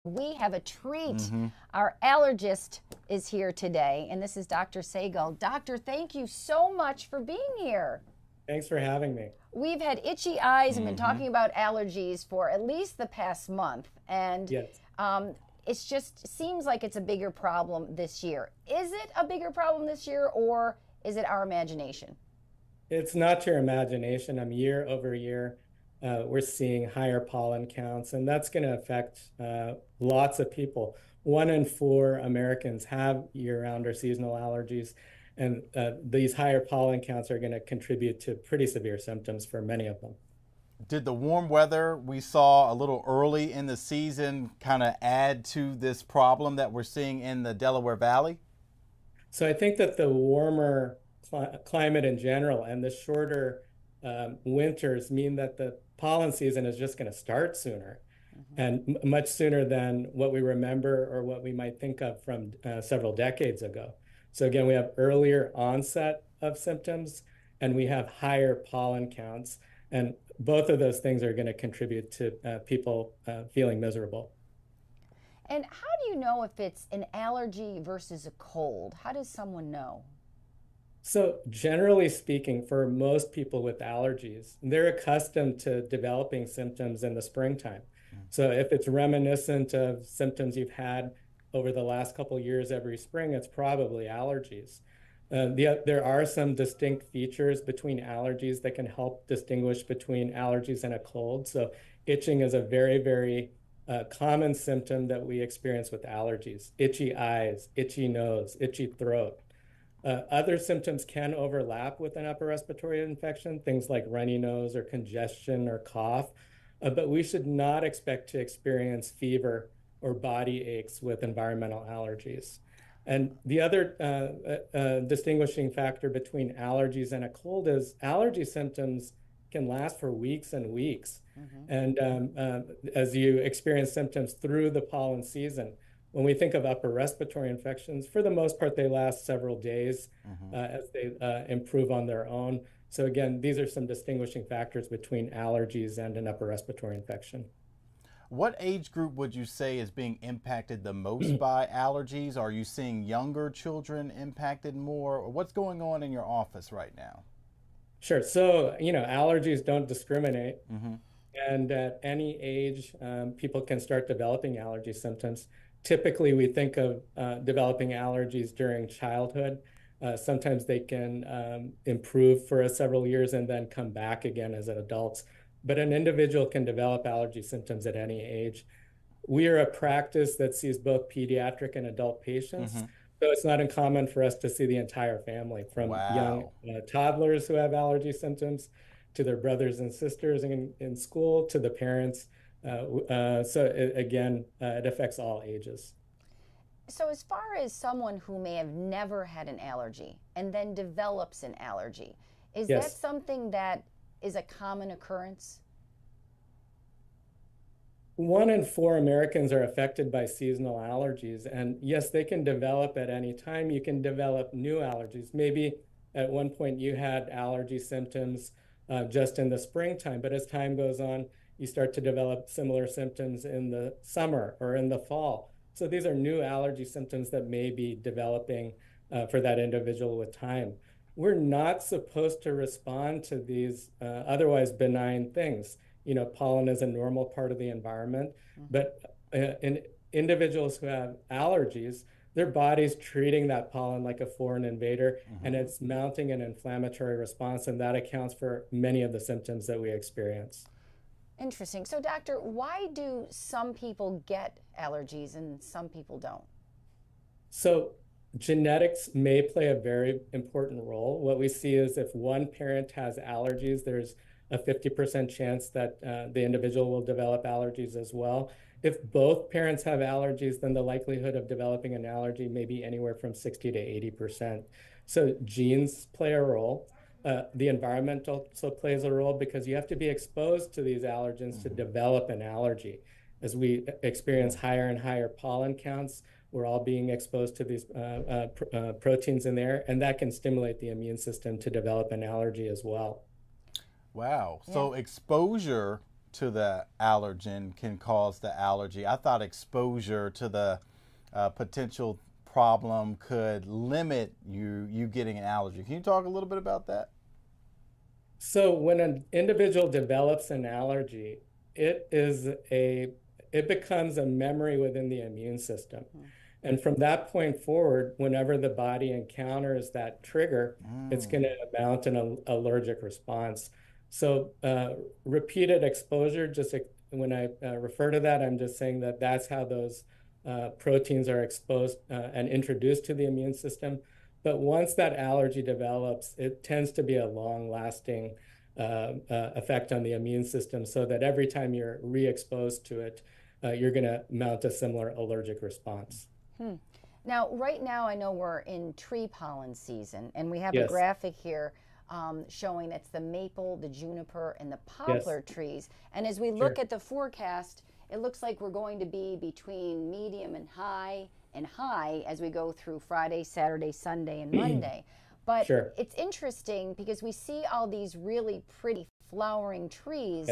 We have a treat. Mm-hmm. Our allergist is here today, and this is Dr. Segal. Doctor, thank you so much for being here. Thanks for having me. We've had itchy eyes and been Mm-hmm. talking about allergies for at least the past month, and Yes. it's just seems like it's a bigger problem this year. Is it a bigger problem this year, or is it our imagination? It's not your imagination. Year over year, we're seeing higher pollen counts, and that's going to affect lots of people. 1 in 4 Americans have year-round or seasonal allergies, and these higher pollen counts are going to contribute to pretty severe symptoms for many of them. Did the warm weather we saw a little early in the season kind of add to this problem that we're seeing in the Delaware Valley? So I think that the warmer climate in general and the shorter winters mean that the pollen season is just going to start sooner and much sooner than what we remember or what we might think of from several decades ago. So again, we have earlier onset of symptoms and we have higher pollen counts. And both of those things are going to contribute to people feeling miserable. And how do you know if it's an allergy versus a cold? How does someone know? So generally speaking, for most people with allergies, they're accustomed to developing symptoms in the springtime. So if it's reminiscent of symptoms you've had over the last couple of years every spring, it's probably allergies. There are some distinct features between allergies that can help distinguish between allergies and a cold. So itching is a very, very common symptom that we experience with allergies. Itchy eyes, itchy nose, itchy throat. Other symptoms can overlap with an upper respiratory infection, things like runny nose or congestion or cough, but we should not expect to experience fever or body aches with environmental allergies. And the other distinguishing factor between allergies and a cold is allergy symptoms can last for weeks and weeks. And as you experience symptoms through the pollen season, when we think of upper respiratory infections, for the most part, they last several days as they improve on their own. So again, these are some distinguishing factors between allergies and an upper respiratory infection. What age group would you say is being impacted the most by allergies? Are you seeing younger children impacted more? Or what's going on in your office right now? Sure. So, allergies don't discriminate. And at any age, people can start developing allergy symptoms. Typically, we think of developing allergies during childhood. Sometimes they can improve for several years and then come back again as adults. But an individual can develop allergy symptoms at any age. We are a practice that sees both pediatric and adult patients. So it's not uncommon for us to see the entire family, from young Wow. toddlers who have allergy symptoms to their brothers and sisters in school to the parents. Again, it affects all ages. So, as far as someone who may have never had an allergy and then develops an allergy, is that Yes. something that is a common occurrence? 1 in 4 Americans are affected by seasonal allergies. And yes, they can develop at any time. You can develop new allergies. Maybe at one point you had allergy symptoms just in the springtime, but as time goes on, you start to develop similar symptoms in the summer or in the fall. So these are new allergy symptoms that may be developing for that individual with time. We're not supposed to respond to these otherwise benign things. Pollen is a normal part of the environment, but in individuals who have allergies, their body's treating that pollen like a foreign invader, and it's mounting an inflammatory response, and that accounts for many of the symptoms that we experience. Interesting. So, doctor, why do some people get allergies and some people don't? So genetics may play a very important role. What we see is if one parent has allergies, there's a 50% chance that the individual will develop allergies as well. If both parents have allergies, then the likelihood of developing an allergy may be anywhere from 60 to 80%. So genes play a role. The environment also plays a role because you have to be exposed to these allergens to develop an allergy. As we experience higher and higher pollen counts, we're all being exposed to these proteins in there, and that can stimulate the immune system to develop an allergy as well. Wow. Yeah. So exposure to the allergen can cause the allergy. I thought exposure to the potential problem could limit you getting an allergy. Can you talk a little bit about that? So when an individual develops an allergy, it becomes a memory within the immune system. And from that point forward, whenever the body encounters that trigger, it's going to mount an allergic response. So repeated exposure, just when I refer to that, I'm just saying that that's how those proteins are exposed and introduced to the immune system. But once that allergy develops, it tends to be a long-lasting effect on the immune system, so that every time you're re-exposed to it, you're going to mount a similar allergic response. Now, right now, I know we're in tree pollen season, and we have a Yes. graphic here showing that's the maple, the juniper, and the poplar trees. And as we look at the forecast, it looks like we're going to be between medium and high as we go through Friday, Saturday, Sunday, and Monday. But it's interesting because we see all these really pretty flowering trees,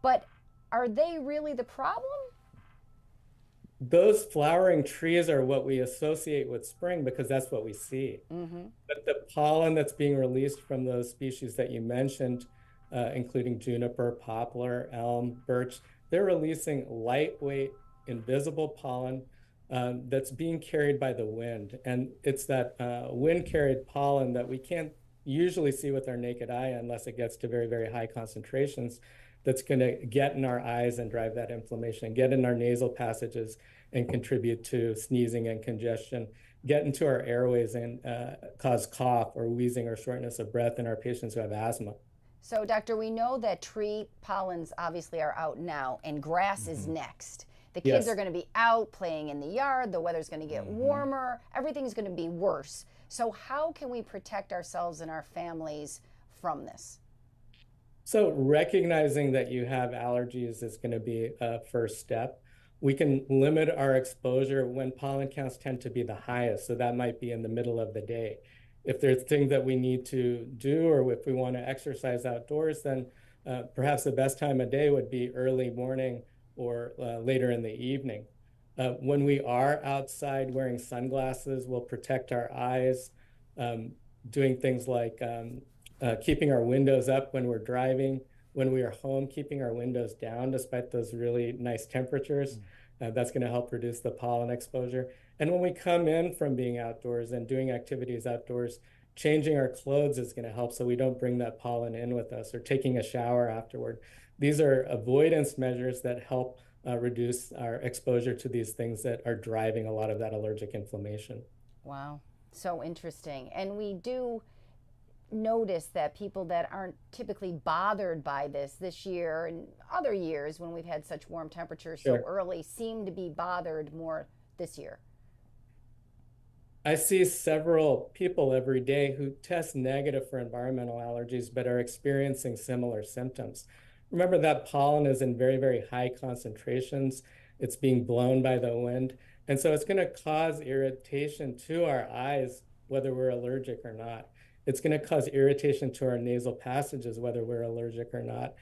but are they really the problem? Those flowering trees are what we associate with spring because that's what we see. But the pollen that's being released from those species that you mentioned, including juniper, poplar, elm, birch, they're releasing lightweight, invisible pollen that's being carried by the wind. And it's that wind-carried pollen that we can't usually see with our naked eye unless it gets to very, very high concentrations, that's going to get in our eyes and drive that inflammation, get in our nasal passages and contribute to sneezing and congestion, get into our airways and cause cough or wheezing or shortness of breath in our patients who have asthma. So, Doctor, we know that tree pollens obviously are out now, and grass is next. The kids are going to be out playing in the yard, the weather's going to get warmer, everything's going to be worse. So how can we protect ourselves and our families from this? So recognizing that you have allergies is going to be a first step. We can limit our exposure when pollen counts tend to be the highest. So that might be in the middle of the day. If there's things that we need to do, or if we want to exercise outdoors, then perhaps the best time of day would be early morning or later in the evening. When we are outside, wearing sunglasses will protect our eyes, doing things like keeping our windows up when we're driving. When we are home, keeping our windows down despite those really nice temperatures. That's going to help reduce the pollen exposure. And when we come in from being outdoors and doing activities outdoors, changing our clothes is going to help so we don't bring that pollen in with us, or taking a shower afterward. These are avoidance measures that help reduce our exposure to these things that are driving a lot of that allergic inflammation. Wow, so interesting. And we do notice that people that aren't typically bothered by this year and other years when we've had such warm temperatures so early seem to be bothered more this year. I see several people every day who test negative for environmental allergies but are experiencing similar symptoms. Remember that pollen is in very, very high concentrations. It's being blown by the wind. And so it's going to cause irritation to our eyes, whether we're allergic or not. It's going to cause irritation to our nasal passages, whether we're allergic or not.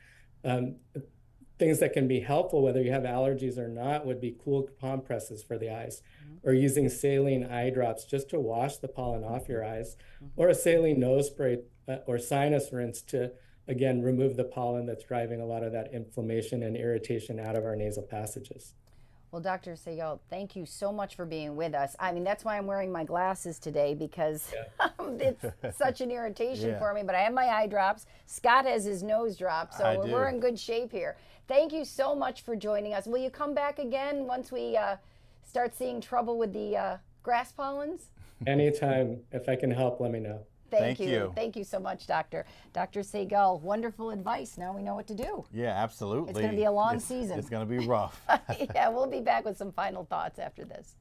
Things that can be helpful, whether you have allergies or not, would be cool compresses for the eyes, or using saline eye drops just to wash the pollen off your eyes, or a saline nose spray or sinus rinse to, again, remove the pollen that's driving a lot of that inflammation and irritation out of our nasal passages. Well, Dr. Segal, thank you so much for being with us. I mean, that's why I'm wearing my glasses today, because it's such an irritation for me, but I have my eye drops. Scott has his nose drops, so we're in good shape here. Thank you so much for joining us. Will you come back again once we start seeing trouble with the grass pollens? Anytime. If I can help, let me know. Thank you. Thank you so much, Doctor. Dr. Segal, wonderful advice. Now we know what to do. Yeah, absolutely. It's going to be a long season. It's going to be rough. Yeah, we'll be back with some final thoughts after this.